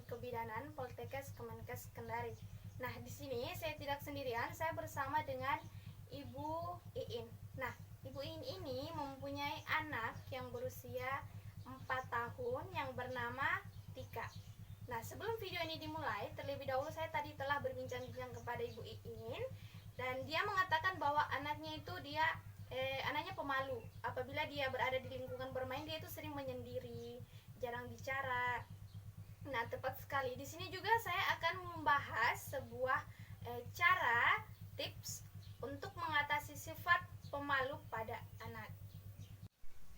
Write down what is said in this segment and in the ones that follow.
Kebidanan Poltekkes Kemenkes Kendari. Nah, di sini saya tidak sendirian, saya bersama dengan Ibu Iin. Nah, Ibu Iin ini mempunyai anak yang berusia 4 tahun yang bernama Tika. Nah, sebelum video ini dimulai, terlebih dahulu saya tadi telah berbincang-bincang kepada Ibu Iin dan dia mengatakan bahwa anaknya itu anaknya pemalu. Apabila dia berada di lingkungan bermain, dia itu sering menyendiri, jarang bicara. Nah, tepat sekali. Di sini juga saya akan membahas sebuah cara tips untuk mengatasi sifat pemalu pada anak.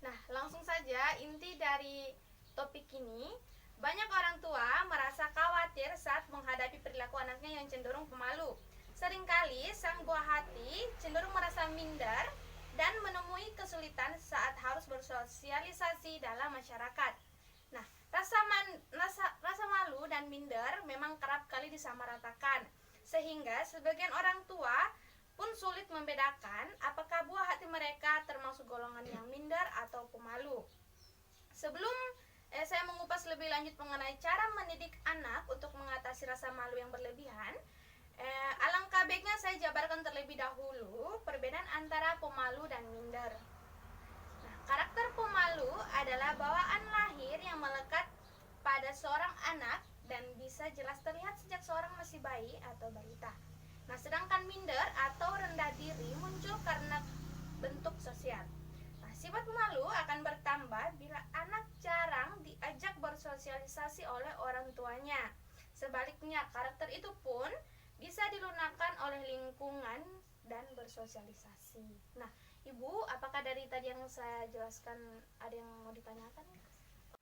Nah, langsung saja inti dari topik ini. Banyak orang tua merasa khawatir saat menghadapi perilaku anaknya yang cenderung pemalu. Seringkali sang buah hati cenderung merasa minder dan menemui kesulitan saat harus bersosialisasi dalam masyarakat. Nah, rasa malu dan minder memang kerap kali disamaratakan, sehingga sebagian orang tua pun sulit membedakan apakah buah hati mereka termasuk golongan yang minder atau pemalu. Sebelum saya mengupas lebih lanjut mengenai cara mendidik anak untuk mengatasi rasa malu yang berlebihan, alangkah baiknya saya jabarkan terlebih dahulu perbedaan antara pemalu dan minder. Karakter pemalu adalah bawaan lahir yang melekat pada seorang anak dan bisa jelas terlihat sejak seorang masih bayi atau balita. Nah, sedangkan minder atau rendah diri muncul karena bentuk sosial. Nah, sifat malu akan bertambah bila anak jarang diajak bersosialisasi oleh orang tuanya. Sebaliknya, karakter itu pun bisa dilunakkan oleh lingkungan dan bersosialisasi. Nah, Ibu, apakah dari tadi yang saya jelaskan ada yang mau ditanyakan?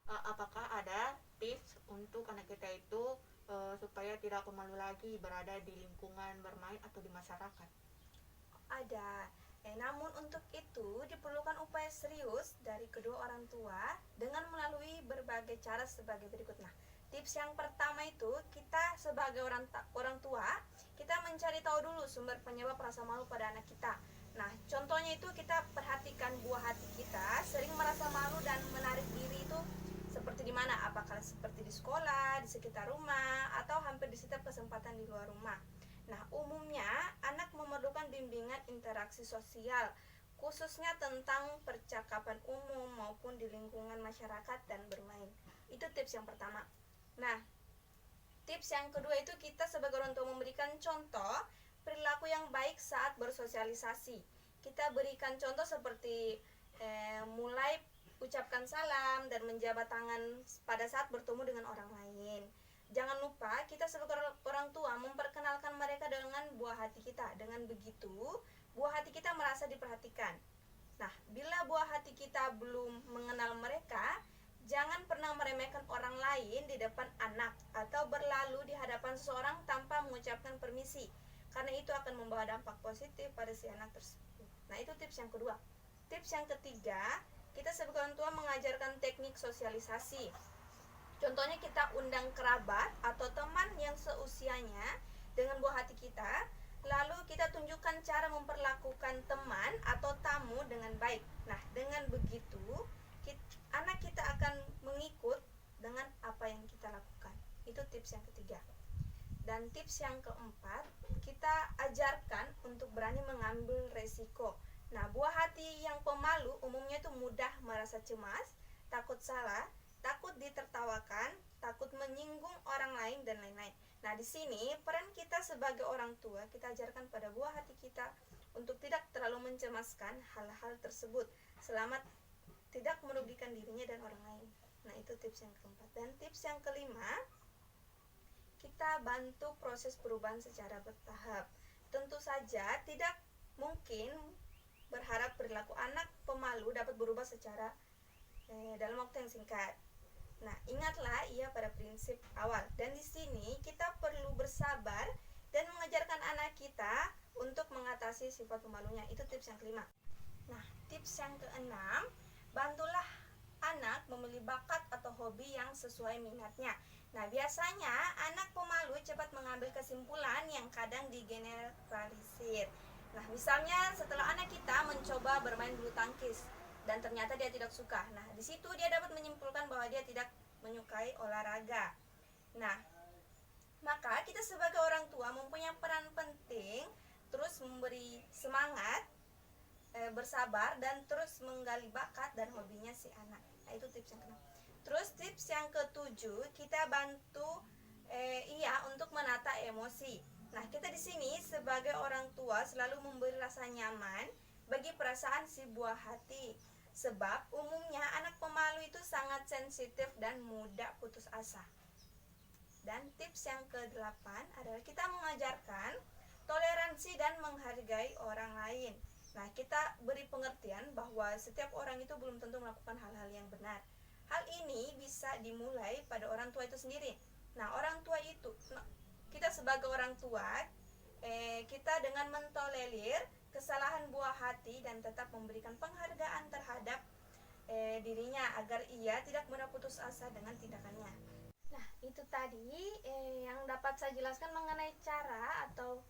Apakah ada tips untuk anak kita itu supaya tidak pemalu lagi berada di lingkungan bermain atau di masyarakat? Ada. Namun untuk itu diperlukan upaya serius dari kedua orang tua dengan melalui berbagai cara sebagai berikut. Nah, tips yang pertama itu kita sebagai orang tua, kita mencari tahu dulu sumber penyebab rasa malu pada anak kita. Nah, contohnya itu kita perhatikan buah hati kita sering merasa malu dan menarik diri itu seperti di mana? Apakah seperti di sekolah, di sekitar rumah, atau hampir di setiap kesempatan di luar rumah. Nah, umumnya anak memerlukan bimbingan interaksi sosial, khususnya tentang percakapan umum maupun di lingkungan masyarakat dan bermain. Itu tips yang pertama. Nah, tips yang kedua itu kita sebagai orang tua memberikan contoh perilaku yang baik saat bersosialisasi. Kita berikan contoh seperti mulai ucapkan salam dan menjabat tangan pada saat bertemu dengan orang lain. Jangan lupa kita sebagai orang tua memperkenalkan mereka dengan buah hati kita. Dengan begitu, buah hati kita merasa diperhatikan. Nah, bila buah hati kita belum mengenal mereka, jangan pernah meremehkan orang lain di depan anak atau berlalu di hadapan seseorang tanpa mengucapkan permisi, karena itu akan membawa dampak positif pada si anak tersebut. Nah, itu tips yang kedua. Tips yang ketiga, kita sebagai orang tua mengajarkan teknik sosialisasi. Contohnya kita undang kerabat atau teman yang seusianya dengan buah hati kita, lalu kita tunjukkan cara memperlakukan teman atau tamu dengan baik. Nah, dengan begitu anak kita akan mengikut dengan apa yang kita lakukan. Itu tips yang ketiga. Dan tips yang keempat, kita ajarkan untuk berani mengambil resiko. Nah, buah hati yang pemalu umumnya itu mudah merasa cemas, takut salah, takut ditertawakan, takut menyinggung orang lain dan lain-lain. Nah, di sini peran kita sebagai orang tua, kita ajarkan pada buah hati kita untuk tidak terlalu mencemaskan hal-hal tersebut selama tidak merugikan dirinya dan orang lain. Nah, itu tips yang keempat. Dan tips yang kelima, kita bantu proses perubahan secara bertahap. Tentu saja tidak mungkin berharap perilaku anak pemalu dapat berubah secara dalam waktu yang singkat. Nah, ingatlah ia pada prinsip awal. Dan di sini kita perlu bersabar dan mengajarkan anak kita untuk mengatasi sifat pemalunya. Itu tips yang kelima. Nah, tips yang keenam, bantulah anak memilih bakat atau hobi yang sesuai minatnya. Nah, biasanya anak pemalu cepat mengambil kesimpulan yang kadang digeneralisir. Nah, misalnya setelah anak kita mencoba bermain bulu tangkis dan ternyata dia tidak suka. Nah, di situ dia dapat menyimpulkan bahwa dia tidak menyukai olahraga. Nah, maka kita sebagai orang tua mempunyai peran penting terus memberi semangat, bersabar dan terus menggali bakat dan hobinya si anak. Nah, itu tips yang ke-6. Terus tips yang ke-7, kita bantu ia untuk menata emosi. Nah, kita di sini sebagai orang tua selalu memberi rasa nyaman bagi perasaan si buah hati. Sebab umumnya anak pemalu itu sangat sensitif dan mudah putus asa. Dan tips yang ke-8 adalah kita mengajarkan toleransi dan menghargai orang lain. Nah, kita beri pengertian bahwa setiap orang itu belum tentu melakukan hal-hal yang benar. Hal ini bisa dimulai pada orang tua itu sendiri. Nah, orang tua itu, kita sebagai orang tua, kita dengan mentolerir kesalahan buah hati dan tetap memberikan penghargaan terhadap dirinya agar ia tidak mudah putus asa dengan tindakannya. Nah, itu tadi yang dapat saya jelaskan mengenai cara atau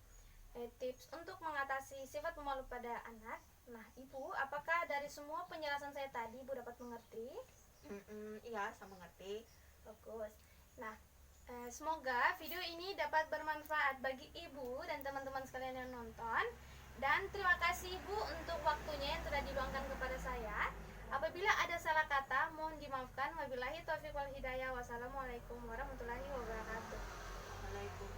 tips untuk mengatasi sifat pemalu pada anak. Nah, Ibu, apakah dari semua penjelasan saya tadi Ibu dapat mengerti? Iya, saya mengerti. Bagus. Nah, semoga video ini dapat bermanfaat bagi Ibu dan teman-teman sekalian yang nonton. Dan terima kasih Ibu untuk waktunya yang telah diluangkan kepada saya. Apabila ada salah kata, mohon dimaafkan. Wabillahi taufiq wal hidayah. Wassalamualaikum warahmatullahi wabarakatuh. Waalaikumsalam.